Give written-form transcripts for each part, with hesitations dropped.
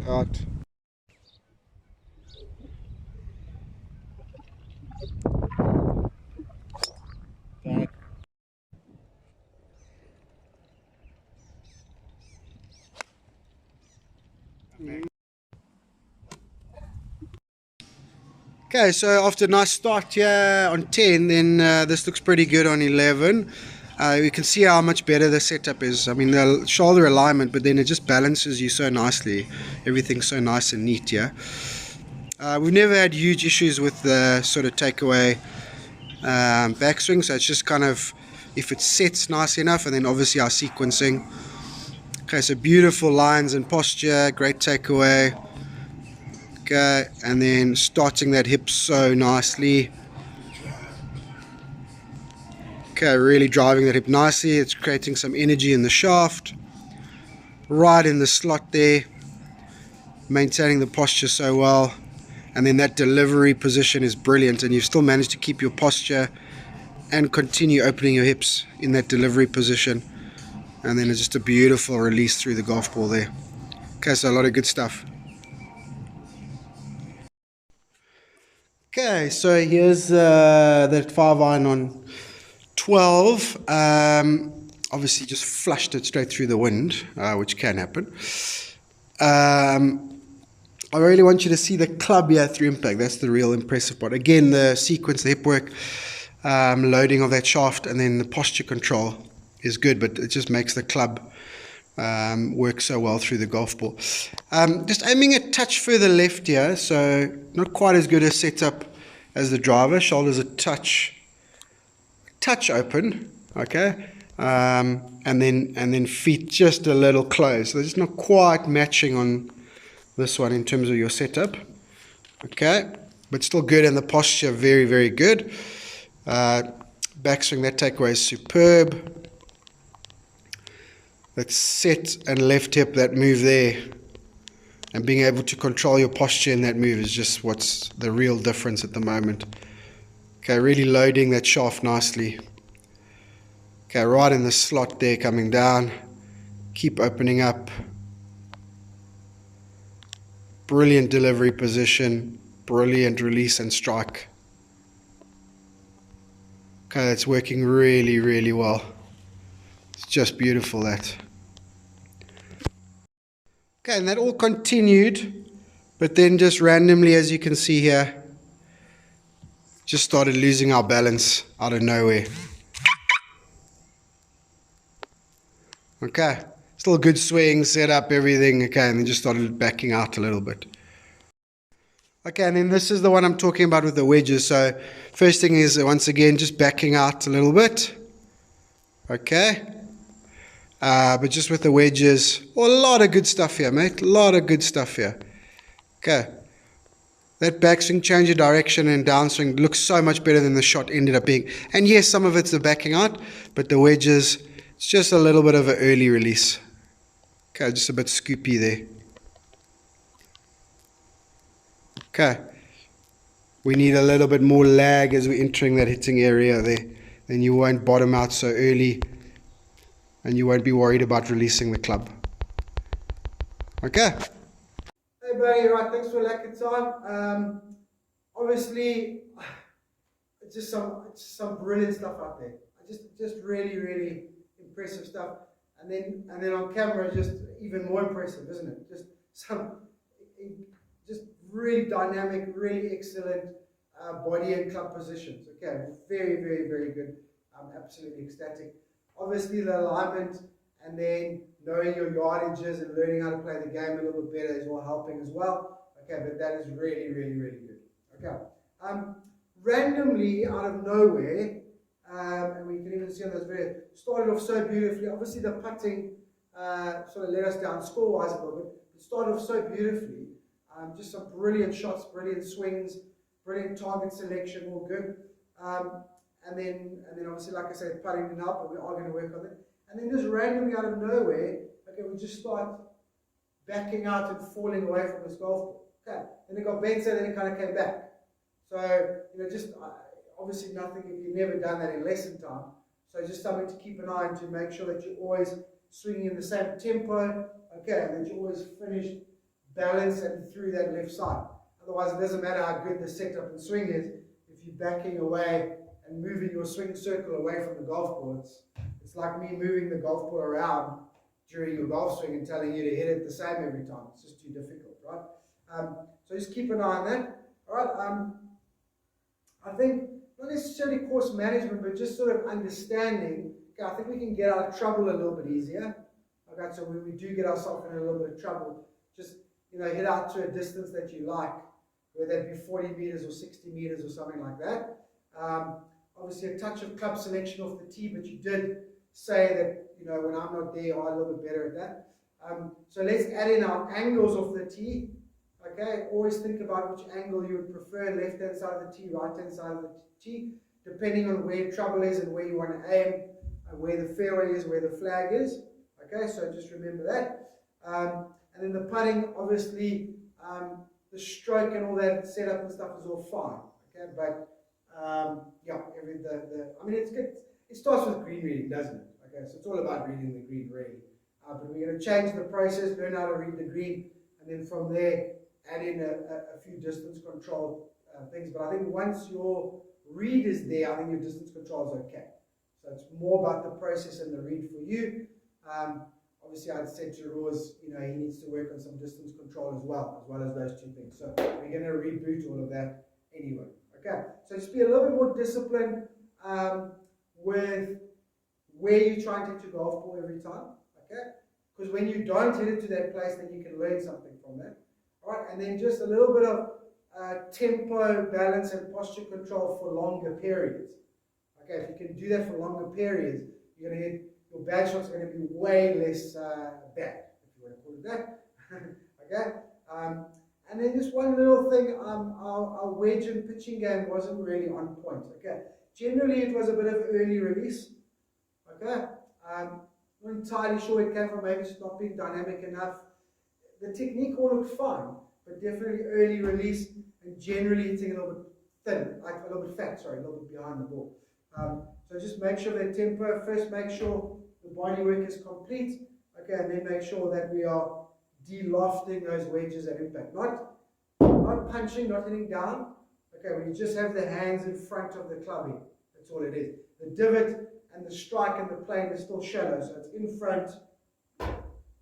Out. Back. Okay, so after a nice start here on 10, then this looks pretty good on 11. You can see how much better the setup is. I mean, the shoulder alignment, but then it just balances you so nicely. Everything's so nice and neat, yeah. We've never had huge issues with the sort of takeaway backswing, so it's just kind of if it sets nice enough, and then obviously our sequencing. Okay, so beautiful lines and posture, great takeaway. Okay, and then starting that hip so nicely. Okay, really driving that hip nicely. It's creating some energy in the shaft. Right in the slot there. Maintaining the posture so well. And then that delivery position is brilliant, and you've still managed to keep your posture and continue opening your hips in that delivery position. And then it's just a beautiful release through the golf ball there. Okay, so a lot of good stuff. Okay, so here's that 5-iron on 12. Obviously just flushed it straight through the wind, which can happen. I really want you to see the club here through impact. That's the real impressive part. Again, the sequence, the hip work, loading of that shaft, and then the posture control is good, but it just makes the club work so well through the golf ball. Just aiming a touch further left here, so not quite as good a setup as the driver. Shoulders a touch open, okay, and then feet just a little closed. So they're just not quite matching on this one in terms of your setup, okay, but still good, and the posture very, very good. Backswing, that takeaway is superb. That set and left hip, that move there, and being able to control your posture in that move is just what's the real difference at the moment. Okay, really loading that shaft nicely. Okay, right in the slot there, coming down. Keep opening up. Brilliant delivery position. Brilliant release and strike. Okay, that's working really, really well. It's just beautiful, that. Okay, and that all continued, but then just randomly, as you can see here, just started losing our balance out of nowhere. Okay, still a good swing, set up, everything, okay, and then just started backing out a little bit. Okay, and then this is the one I'm talking about with the wedges. So first thing is, once again, just backing out a little bit. Okay. But just with the wedges, a lot of good stuff here, mate. A lot of good stuff here. Okay. That backswing, change of direction and downswing looks so much better than the shot ended up being. And yes, some of it's the backing out, but the wedges, it's just a little bit of an early release. Okay, just a bit scoopy there. Okay. We need a little bit more lag as we're entering that hitting area there. Then you won't bottom out so early, and you won't be worried about releasing the club. Okay. Hey buddy, right, thanks for lack of time. Obviously, it's just some brilliant stuff out there. Just really, really impressive stuff. And then on camera, just even more impressive, isn't it? Just really dynamic, really excellent body and club positions. Okay, very, very, very good. I'm absolutely ecstatic. Obviously, the alignment and then knowing your yardages and learning how to play the game a little bit better is all helping as well. Okay, but that is really, really, really good. Okay. Randomly out of nowhere, and we can even see on those videos, started off so beautifully. Obviously, the putting sort of let us down score-wise a little bit. It started off so beautifully. Just some brilliant shots, brilliant swings, brilliant target selection, all good. And then obviously, like I said, putting didn't help, but we are going to work on it. And then just randomly out of nowhere, okay, we just start backing out and falling away from this golf ball. Okay, then it got better, then it kind of came back. So, just obviously nothing if you've never done that in lesson time. So just something to keep an eye on to make sure that you're always swinging in the same tempo, okay, and that you always finish balance and through that left side. Otherwise, it doesn't matter how good the setup and swing is. If you're backing away and moving your swing circle away from the golf ball, it's like me moving the golf ball around during your golf swing and telling you to hit it the same every time. It's just too difficult, right? So just keep an eye on that. All right. I think not necessarily course management, but just sort of understanding. Okay, I think we can get out of trouble a little bit easier. Okay, so when we do get ourselves in a little bit of trouble, just hit out to a distance that you like, whether that be 40 meters or 60 meters or something like that. Obviously, a touch of club selection off the tee, but you did say that when I'm not there, you are a little bit better at that. So let's add in our angles off the tee. Okay, always think about which angle you would prefer, left-hand side of the tee, right-hand side of the tee, depending on where trouble is and where you want to aim, and where the fairway is, where the flag is. Okay, so just remember that. And then the putting, obviously, the stroke and all that setup and stuff is all fine. Okay, but yeah, I mean, it's good. It starts with green reading, doesn't it? Okay, so it's all about reading the green, really. But we're going to change the process, learn how to read the green, and then from there, add in a few distance control things. But I think once your read is there, I think your distance control is okay. So it's more about the process and the read for you. Obviously, I'd said to Roz, he needs to work on some distance control as well as those two things. So we're going to reboot all of that anyway. Okay, so just be a little bit more disciplined with where you're trying to hit your golf ball every time. Okay, because when you don't hit it to that place, then you can learn something from that. All right, and then just a little bit of tempo, balance, and posture control for longer periods. Okay, if you can do that for longer periods, you're going to hit your bad shots are going to be way less bad, if you want to call it that. Okay, and then just one little thing, our wedge and pitching game wasn't really on point. Okay, generally it was a bit of early release. Okay, not entirely sure where it came from. Maybe it's not being dynamic enough. The technique all looked fine, but definitely early release and generally hitting a little bit thin, like a little bit fat, sorry, a little bit behind the ball. So just make sure that tempo, first make sure the body work is complete, okay, and then make sure that we are de-lofting those wedges at impact. Not punching, not hitting down, okay, when you just have the hands in front of the clubbing, that's all it is. The divot and the strike and the plane is still shallow, so it's in front. Okay,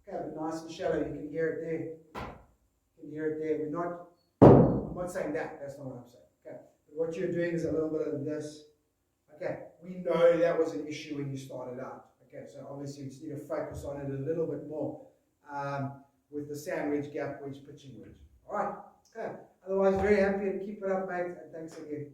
but nice and shallow, you can hear it there. You can hear it there. I'm not saying that, that's not what I'm saying. Okay, but what you're doing is a little bit of this. Okay, we know that was an issue when you started out. Okay, so obviously you just need to focus on it a little bit more with the sandwich, gap wedge, pitching wedge. All right, okay. Otherwise, very happy and keep it up, mate, and thanks again.